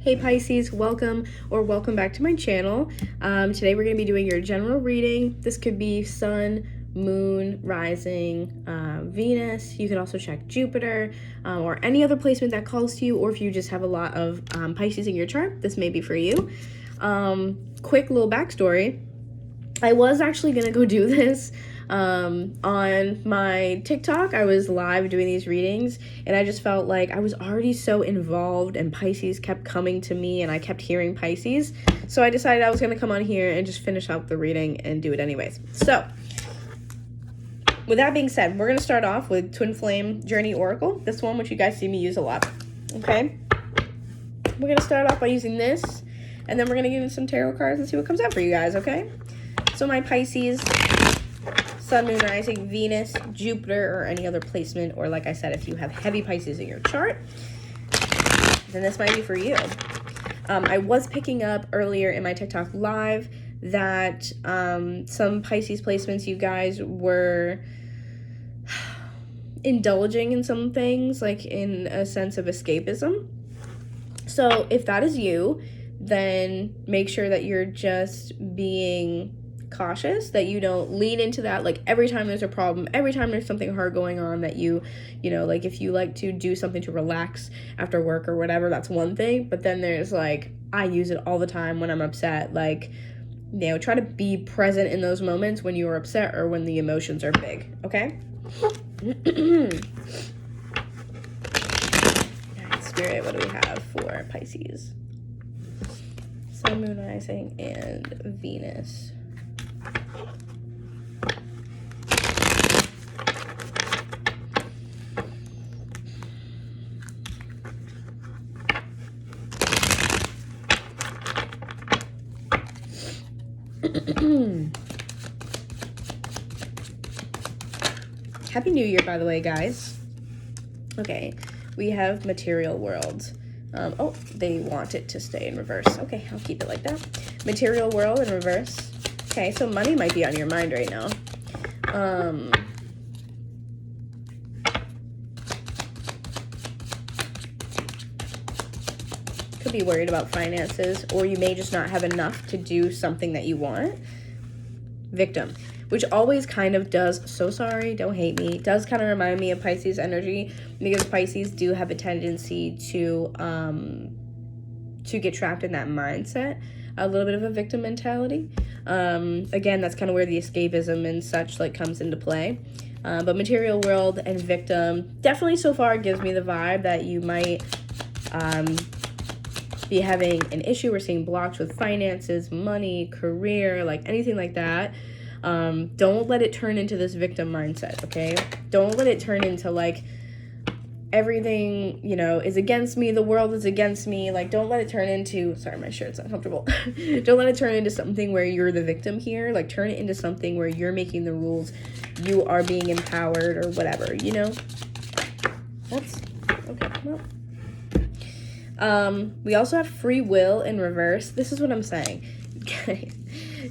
Hey Pisces, welcome back to my channel. Today we're going to be doing your general reading. This could be Sun, Moon, Rising, Venus. You could also check Jupiter or any other placement that calls to you, or if you just have a lot of Pisces in your chart, this may be for you. Quick little backstory. I was actually going to go do this on my TikTok. I was live doing these readings, and I just felt like I was already so involved, and Pisces kept coming to me, and I kept hearing Pisces. So I decided I was going to come on here and just finish out the reading and do it anyways. So with that being said, we're going to start off with Twin Flame Journey Oracle, this one which you guys see me use a lot. Okay, we're going to start off by using this, and then we're going to get into some tarot cards and see what comes out for you guys. Okay, so my Pisces, Sun, Moon, Rising, Venus, Jupiter, or any other placement, or like I said, if you have heavy Pisces in your chart, then this might be for you. I was picking up earlier in my TikTok live that some Pisces placements, you guys were indulging in some things, like in a sense of escapism. So if that is you, then make sure that you're just being cautious, that you don't lean into that. Like every time there's a problem, every time there's something hard going on, that you know, like if you like to do something to relax after work or whatever, that's one thing. But then there's like, I use it all the time when I'm upset. Like, you know, try to be present in those moments when you are upset or when the emotions are big. Okay. Alright, Spirit, what do we have for Pisces? Sun, Moon, Rising, and Venus. Happy New Year, by the way, guys. Okay, we have Material World. Oh, they want it to stay in reverse. Okay, I'll keep it like that. Material World in reverse. Okay, so money might be on your mind right now. Could be worried about finances, or you may just not have enough to do something that you want. Victim, which always kind of does, so sorry, don't hate me, does kind of remind me of Pisces energy, because Pisces do have a tendency to get trapped in that mindset, a little bit of a victim mentality. Again, that's kind of where the escapism and such like comes into play. But Material World and Victim definitely so far gives me the vibe that you might be having an issue or seeing blocks with finances, money, career, like anything like that. Don't let it turn into this victim mindset, okay? Don't let it turn into like everything, you know, is against me, the world is against me. Like, don't let it turn into, sorry, my shirt's uncomfortable. Don't let it turn into something where you're the victim here. Like, turn it into something where you're making the rules, you are being empowered or whatever, you know? That's, okay, well. We also have Free Will in reverse. This is what I'm saying.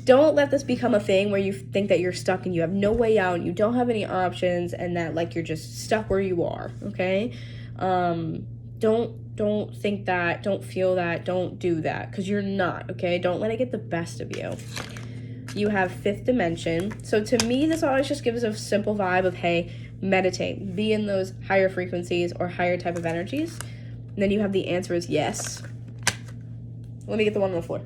Don't let this become a thing where you think that you're stuck and you have no way out and you don't have any options and that like you're just stuck where you are. Okay. Don't think that, don't feel that, don't do that, because you're not. Okay. Don't let it get the best of you. You have Fifth Dimension. So to me, this always just gives a simple vibe of, hey, meditate, be in those higher frequencies or higher type of energies. And then you have the answer is yes. Let me get the one on the floor.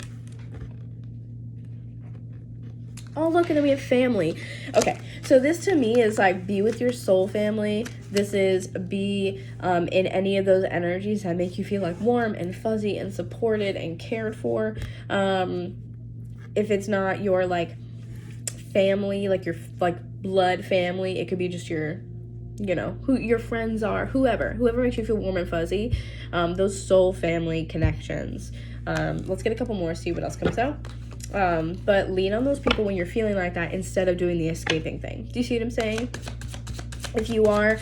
Oh, look, and then we have family. Okay, so this to me is like be with your soul family. This is be in any of those energies that make you feel like warm and fuzzy and supported and cared for. If it's not your like family, like your like blood family, it could be just your, you know, who your friends are, whoever makes you feel warm and fuzzy, those soul family connections. Let's get a couple more, see what else comes out. But lean on those people when you're feeling like that instead of doing the escaping thing. Do you see what I'm saying? If you are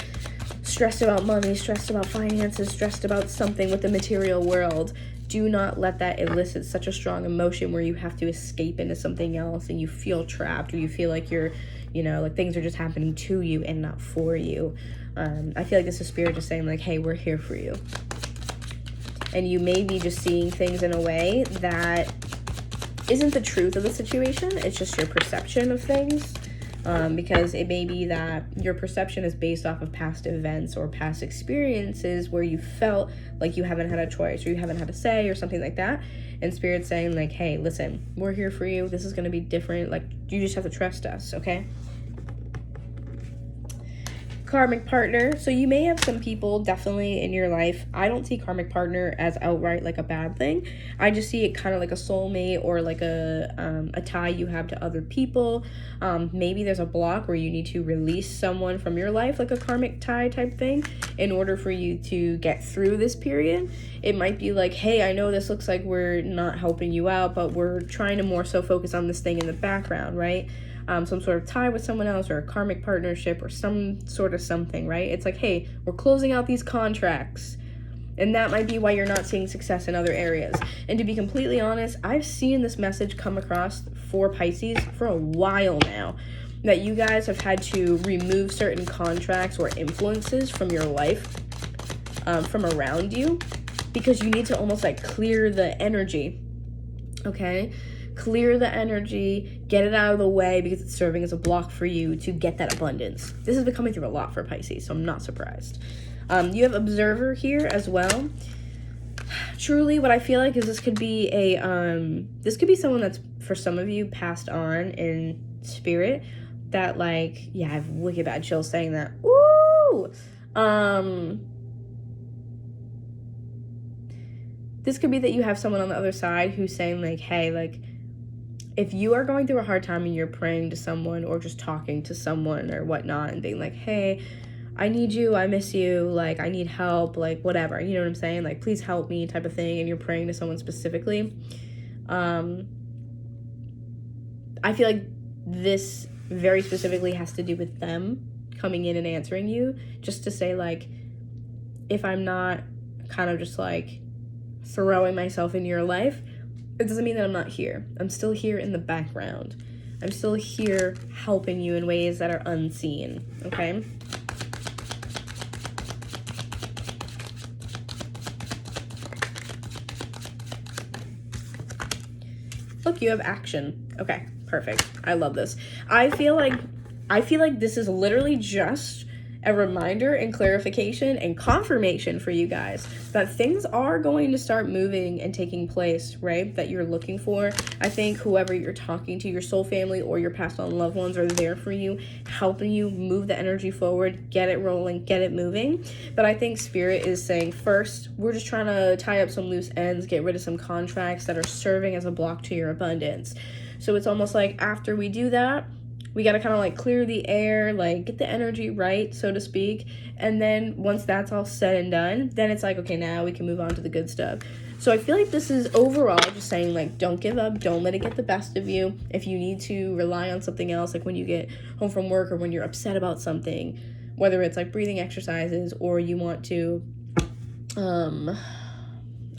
stressed about money, stressed about finances, stressed about something with the material world, do not let that elicit such a strong emotion where you have to escape into something else and you feel trapped, or you feel like you're, you know, like things are just happening to you and not for you. I feel like this is Spirit just saying like, hey, we're here for you. and you may be just seeing things in a way that isn't the truth of the situation. It's just your perception of things, because it may be that your perception is based off of past events or past experiences where you felt like you haven't had a choice or you haven't had a say or something like that, and Spirit's saying like, hey, listen, we're here for you. This is going to be different. Like, you just have to trust us, okay? Karmic partner. So you may have some people definitely in your life. I don't see karmic partner as outright like a bad thing. I just see it kind of like a soulmate or like a tie you have to other people. Maybe there's a block where you need to release someone from your life, like a karmic tie type thing, in order for you to get through this period. It might be like, hey, I know this looks like we're not helping you out, but we're trying to more so focus on this thing in the background, right? Some sort of tie with someone else or a karmic partnership or some sort of something, right? It's like, hey, we're closing out these contracts. And that might be why you're not seeing success in other areas. And to be completely honest, I've seen this message come across for Pisces for a while now, that you guys have had to remove certain contracts or influences from your life, from around you, because you need to almost like clear the energy, okay? Clear the energy, get it out of the way, because it's serving as a block for you to get that abundance. This has been coming through a lot for Pisces, so I'm not surprised. You have Observer here as well. Truly, what I feel like is this could be this could be someone that's, for some of you, passed on in spirit. That, like, yeah, I have wicked bad chills saying that. Woo! This could be that you have someone on the other side who's saying like, hey, like, if you are going through a hard time and you're praying to someone or just talking to someone or whatnot and being like, hey, I need you, I miss you, like, I need help, like, whatever, you know what I'm saying? Like, please help me type of thing, and you're praying to someone specifically. I feel like this very specifically has to do with them coming in and answering you, just to say, like, if I'm not kind of just, like, throwing myself in your life, it doesn't mean that I'm not here. I'm still here in the background. I'm still here helping you in ways that are unseen, okay? Look, you have action. Okay, perfect. I love this. I feel like this is literally just a reminder and clarification and confirmation for you guys that things are going to start moving and taking place, right? That you're looking for. I think whoever you're talking to, your soul family or your passed on loved ones, are there for you, helping you move the energy forward, get it rolling, get it moving. But I think Spirit is saying, first, we're just trying to tie up some loose ends, get rid of some contracts that are serving as a block to your abundance. So it's almost like after we do that, we got to kind of like clear the air, like get the energy right, so to speak. And then once that's all said and done, then it's like, okay, now we can move on to the good stuff. So I feel like this is overall just saying, like, don't give up. Don't let it get the best of you. If you need to rely on something else, like when you get home from work or when you're upset about something, whether it's like breathing exercises or you want to,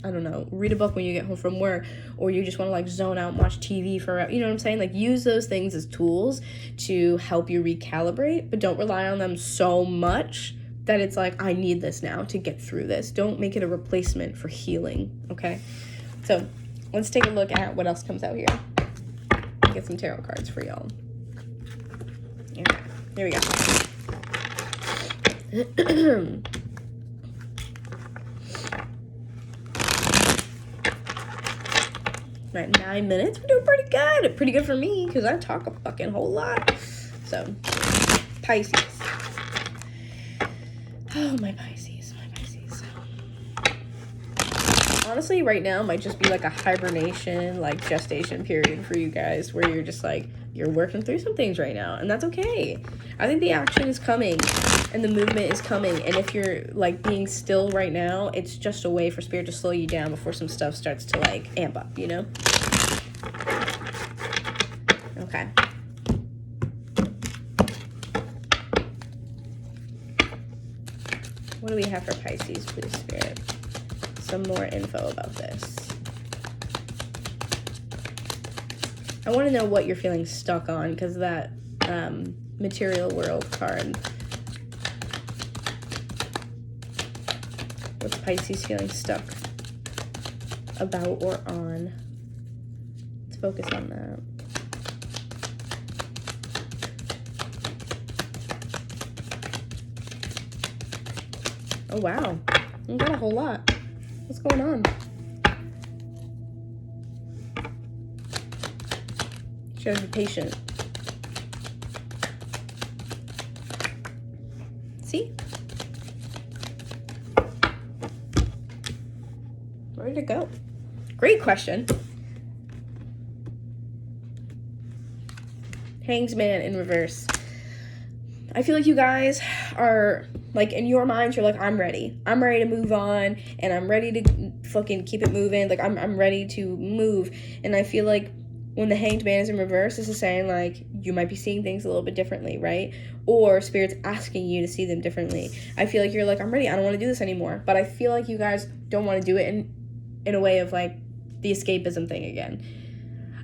I don't know, read a book when you get home from work, or you just want to like zone out and watch TV for, you know what I'm saying? Like, use those things as tools to help you recalibrate, but don't rely on them so much that it's like, I need this now to get through this. Don't make it a replacement for healing, okay? So let's take a look at what else comes out here. Get some tarot cards for y'all. Okay, here we go. Right, 9 minutes. We're doing pretty good. Pretty good for me, because I talk a fucking whole lot. So, Pisces. Oh, my Pisces. My Pisces. Honestly, right now might just be like a hibernation, like gestation period for you guys, where you're just like, you're working through some things right now, and that's okay. I think the action is coming, and the movement is coming, and if you're like being still right now, it's just a way for Spirit to slow you down before some stuff starts to like amp up, you know? Okay. What do we have for Pisces, please, Spirit? Some more info about this. I want to know what you're feeling stuck on, because that material world card. What's Pisces feeling stuck about or on. Let's focus on that. Oh, wow. I got a whole lot. What's going on? You gotta be patient. See? Where did it go? Great question. Hanged Man in reverse. I feel like you guys are, like, in your minds, you're like, I'm ready. I'm ready to move on, and I'm ready to fucking keep it moving. Like, I'm ready to move. And I feel like when the Hanged Man is in reverse, this is saying, like, you might be seeing things a little bit differently, right? Or Spirit's asking you to see them differently. I feel like you're like, I'm ready. I don't want to do this anymore. But I feel like you guys don't want to do it in a way of, like, the escapism thing again.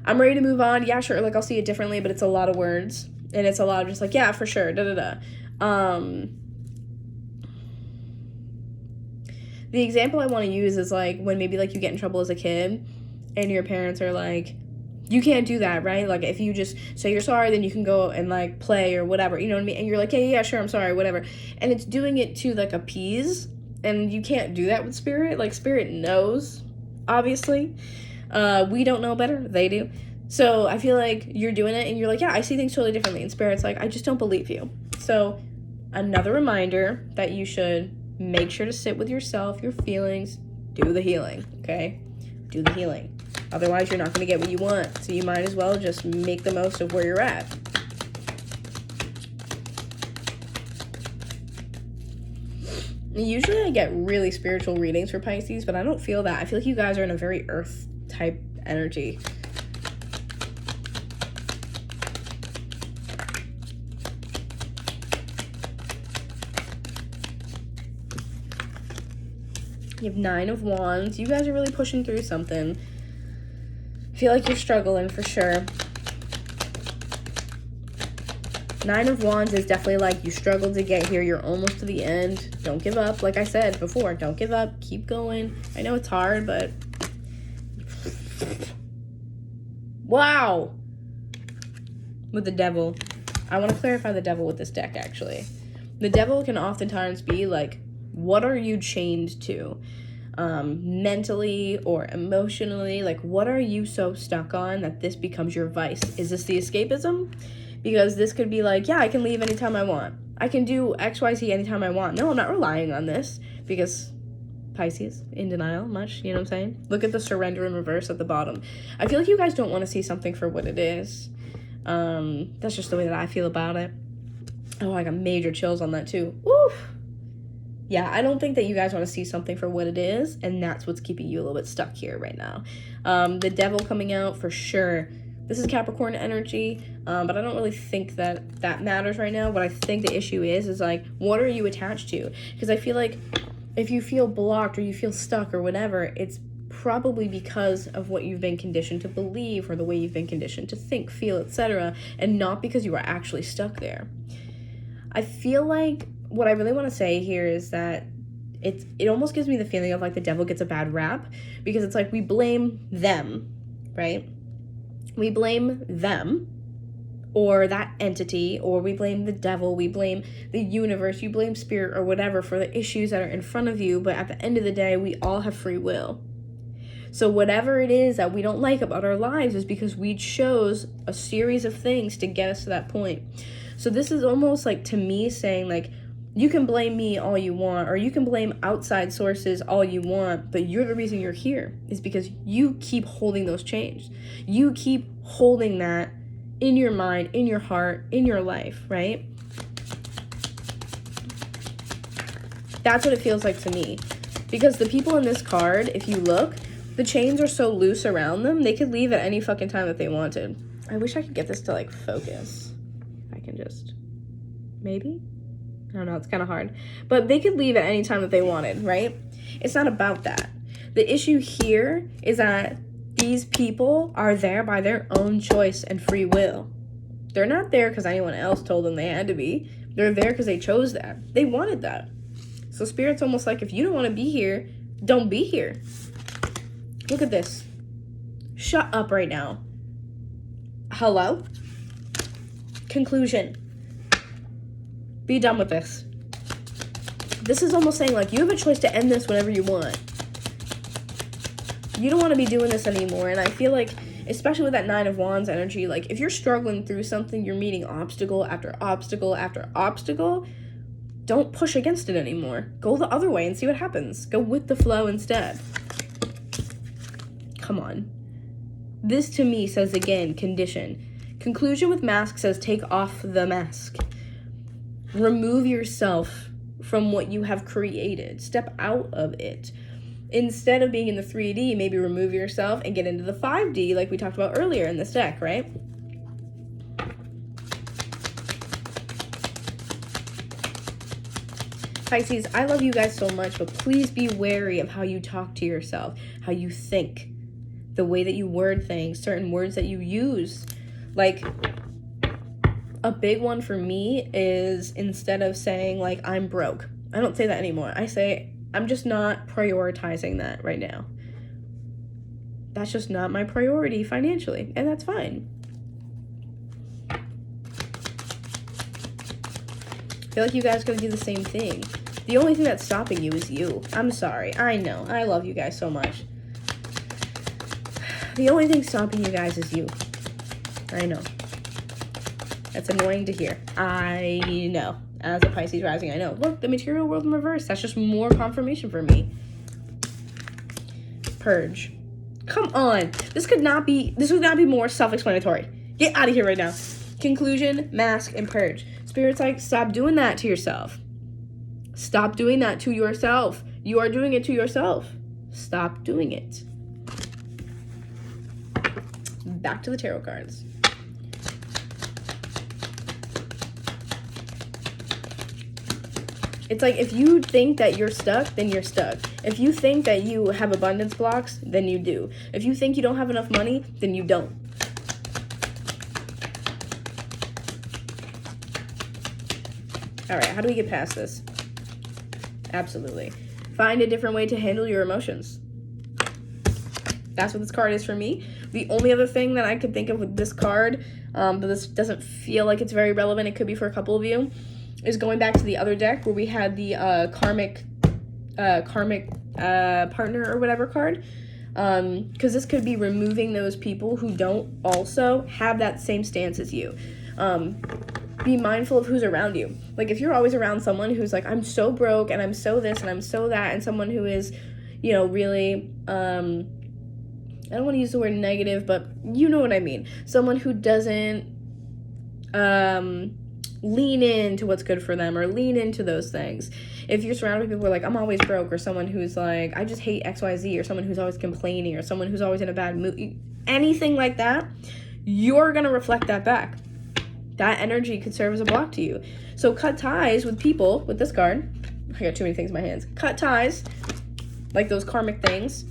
I'm ready to move on. Yeah, sure. Like, I'll see it differently, but it's a lot of words. And it's a lot of just like, yeah, for sure, da-da-da. The example I want to use is, like, when maybe, like, you get in trouble as a kid and your parents are like, you can't do that, right? Like, if you just say you're sorry, then you can go and, like, play or whatever, you know what I mean? And you're like, yeah, sure, I'm sorry, whatever. And it's doing it to, like, appease, and you can't do that with Spirit. Like, Spirit knows, obviously. We don't know better. They do. So I feel like you're doing it and you're like, yeah, I see things totally differently. And Spirit's like, I just don't believe you. So another reminder that you should make sure to sit with yourself, your feelings, do the healing, okay? Do the healing. Otherwise, you're not going to get what you want. So you might as well just make the most of where you're at. Usually I get really spiritual readings for Pisces, but I don't feel that. I feel like you guys are in a very earth type energy. You have 9 of Wands. You guys are really pushing through something. I feel like you're struggling for sure. 9 of Wands is definitely like you struggled to get here. You're almost to the end. Don't give up. Like I said before, don't give up. Keep going. I know it's hard, but... Wow! With the Devil. I want to clarify the Devil with this deck, actually. The Devil can oftentimes be like, what are you chained to? Mentally or emotionally? Like, what are you so stuck on that this becomes your vice? Is this the escapism? Because this could be like, yeah, I can leave anytime I want. I can do X, Y, Z anytime I want. No, I'm not relying on this. Because Pisces, in denial, much, you know what I'm saying? Look at the surrender in reverse at the bottom. I feel like you guys don't want to see something for what it is. That's just the way that I feel about it. Oh, I got major chills on that too. Woof! Yeah, I don't think that you guys want to see something for what it is, and that's what's keeping you a little bit stuck here right now. The Devil coming out, for sure. This is Capricorn energy, but I don't really think that that matters right now. What I think the issue is like, what are you attached to? Because I feel like if you feel blocked or you feel stuck or whatever, it's probably because of what you've been conditioned to believe or the way you've been conditioned to think, feel, etc., and not because you are actually stuck there. I feel like what I really want to say here is that it almost gives me the feeling of like the Devil gets a bad rap, because it's like we blame them, right? We blame them or that entity, or we blame the Devil, we blame the universe, you blame Spirit or whatever for the issues that are in front of you. But at the end of the day, we all have free will. So whatever it is that we don't like about our lives is because we chose a series of things to get us to that point. So this is almost like, to me, saying like, you can blame me all you want, or you can blame outside sources all you want, but you're the reason you're here is because you keep holding those chains. You keep holding that in your mind, in your heart, in your life, right? That's what it feels like to me. Because the people in this card, if you look, the chains are so loose around them, they could leave at any fucking time that they wanted. I wish I could get this to like focus. If I can just, maybe? I don't know, it's kind of hard. But they could leave at any time that they wanted, right? It's not about that. The issue here is that these people are there by their own choice and free will. They're not there because anyone else told them they had to be. They're there because they chose that. They wanted that. So Spirit's almost like, if you don't want to be here, don't be here. Look at this. Shut up right now. Hello? Conclusion. Be done with this. This is almost saying, like, you have a choice to end this whenever you want. You don't want to be doing this anymore. And I feel like, especially with that 9 of Wands energy, like, if you're struggling through something, you're meeting obstacle after obstacle after obstacle, don't push against it anymore. Go the other way and see what happens. Go with the flow instead. Come on. This to me says, again, condition. Conclusion with mask says take off the mask. Remove yourself from what you have created. Step out of it. Instead of being in the 3D, maybe remove yourself and get into the 5D like we talked about earlier in this deck, right? Pisces, I love you guys so much, but please be wary of how you talk to yourself, how you think, the way that you word things, certain words that you use. Like, a big one for me is, instead of saying, like, I'm broke, I don't say that anymore. I say, I'm just not prioritizing that right now. That's just not my priority financially, and that's fine. I feel like you guys are going to do the same thing. The only thing that's stopping you is you. I'm sorry. I know. I love you guys so much. The only thing stopping you guys is you. I know. That's annoying to hear. I know. As a Pisces rising, I know. Look, the material world in reverse. That's just more confirmation for me. Purge. Come on. This would not be more self-explanatory. Get out of here right now. Conclusion, mask, and purge. Spirit's like, stop doing that to yourself. Stop doing that to yourself. You are doing it to yourself. Stop doing it. Back to the tarot cards. It's like, if you think that you're stuck, then you're stuck. If you think that you have abundance blocks, then you do. If you think you don't have enough money, then you don't. All right, how do we get past this? Absolutely. Find a different way to handle your emotions. That's what this card is for me. The only other thing that I could think of with this card, but this doesn't feel like it's very relevant, it could be for a couple of you, is going back to the other deck where we had the karmic partner or whatever card. Because this could be removing those people who don't also have that same stance as you. Be mindful of who's around you. Like, if you're always around someone who's like, I'm so broke and I'm so this and I'm so that, and someone who is, you know, really, I don't want to use the word negative, but you know what I mean. Someone who doesn't lean into what's good for them or lean into those things. If you're surrounded with people who are like, I'm always broke, or someone who's like, I just hate XYZ, or someone who's always complaining, or someone who's always in a bad mood, anything like that, you're going to reflect that back. That energy could serve as a block to you. So cut ties with people, with this card. I got too many things in my hands. Cut ties, like those karmic things,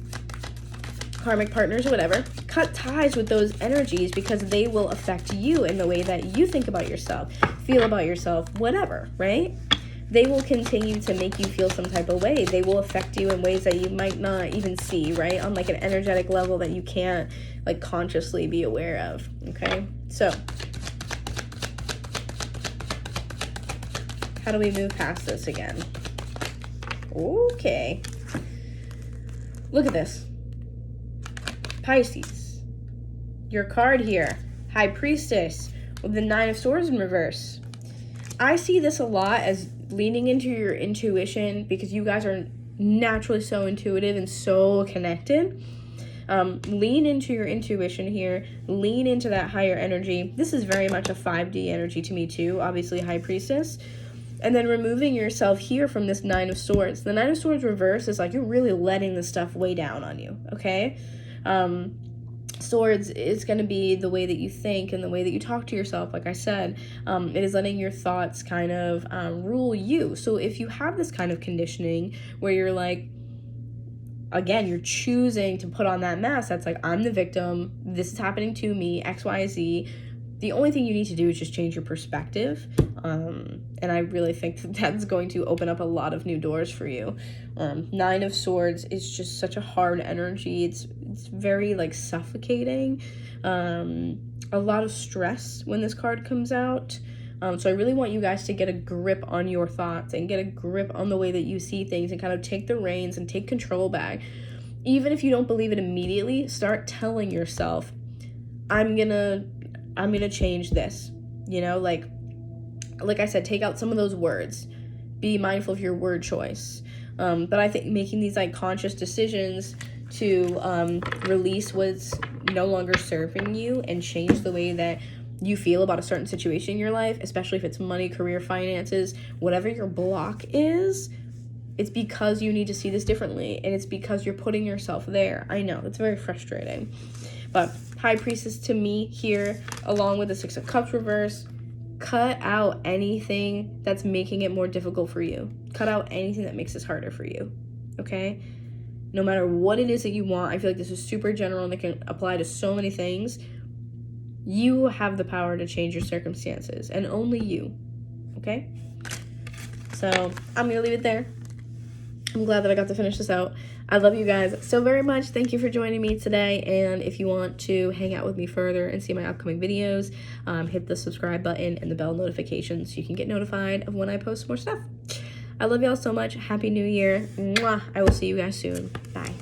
karmic partners or whatever. Cut ties with those energies, because they will affect you in the way that you think about yourself, feel about yourself, whatever, right? They will continue to make you feel some type of way. They will affect you in ways that you might not even see, right? On like an energetic level that you can't like consciously be aware of, okay? So how do we move past this again? Okay. Look at this. Pisces. Your card here. High Priestess with the 9 of Swords in reverse. I see this a lot as leaning into your intuition, because you guys are naturally so intuitive and so connected. Lean into your intuition here. Lean into that higher energy. This is very much a 5D energy to me too. Obviously, High Priestess. And then removing yourself here from this 9 of Swords. The 9 of Swords reverse is like you're really letting this stuff weigh down on you, okay? Swords is going to be the way that you think and the way that you talk to yourself, like I said. It is letting your thoughts kind of rule you. So if you have this kind of conditioning where you're like, again, you're choosing to put on that mask that's like, I'm the victim, this is happening to me, XYZ, the only thing you need to do is just change your perspective. And I really think that that's going to open up a lot of new doors for you. Nine of Swords is just such a hard energy. It's very like suffocating. A lot of stress when this card comes out. So I really want you guys to get a grip on your thoughts and get a grip on the way that you see things and kind of take the reins and take control back. Even if you don't believe it immediately, start telling yourself, I'm gonna change this. You know, like I said, take out some of those words. Be mindful of your word choice. But I think making these like conscious decisions to release what's no longer serving you and change the way that you feel about a certain situation in your life, especially if it's money, career, finances, whatever your block is, it's because you need to see this differently, and it's because you're putting yourself there. I know, it's very frustrating. But High Priestess to me here, along with the Six of Cups reverse, cut out anything that's making it more difficult for you. Cut out anything that makes this harder for you, okay? No matter what it is that you want, I feel like this is super general and it can apply to so many things. You have the power to change your circumstances, and only you, okay? So I'm going to leave it there. I'm glad that I got to finish this out. I love you guys so very much. Thank you for joining me today. And if you want to hang out with me further and see my upcoming videos, hit the subscribe button and the bell notification so you can get notified of when I post more stuff. I love y'all so much. Happy New Year. Mwah. I will see you guys soon. Bye.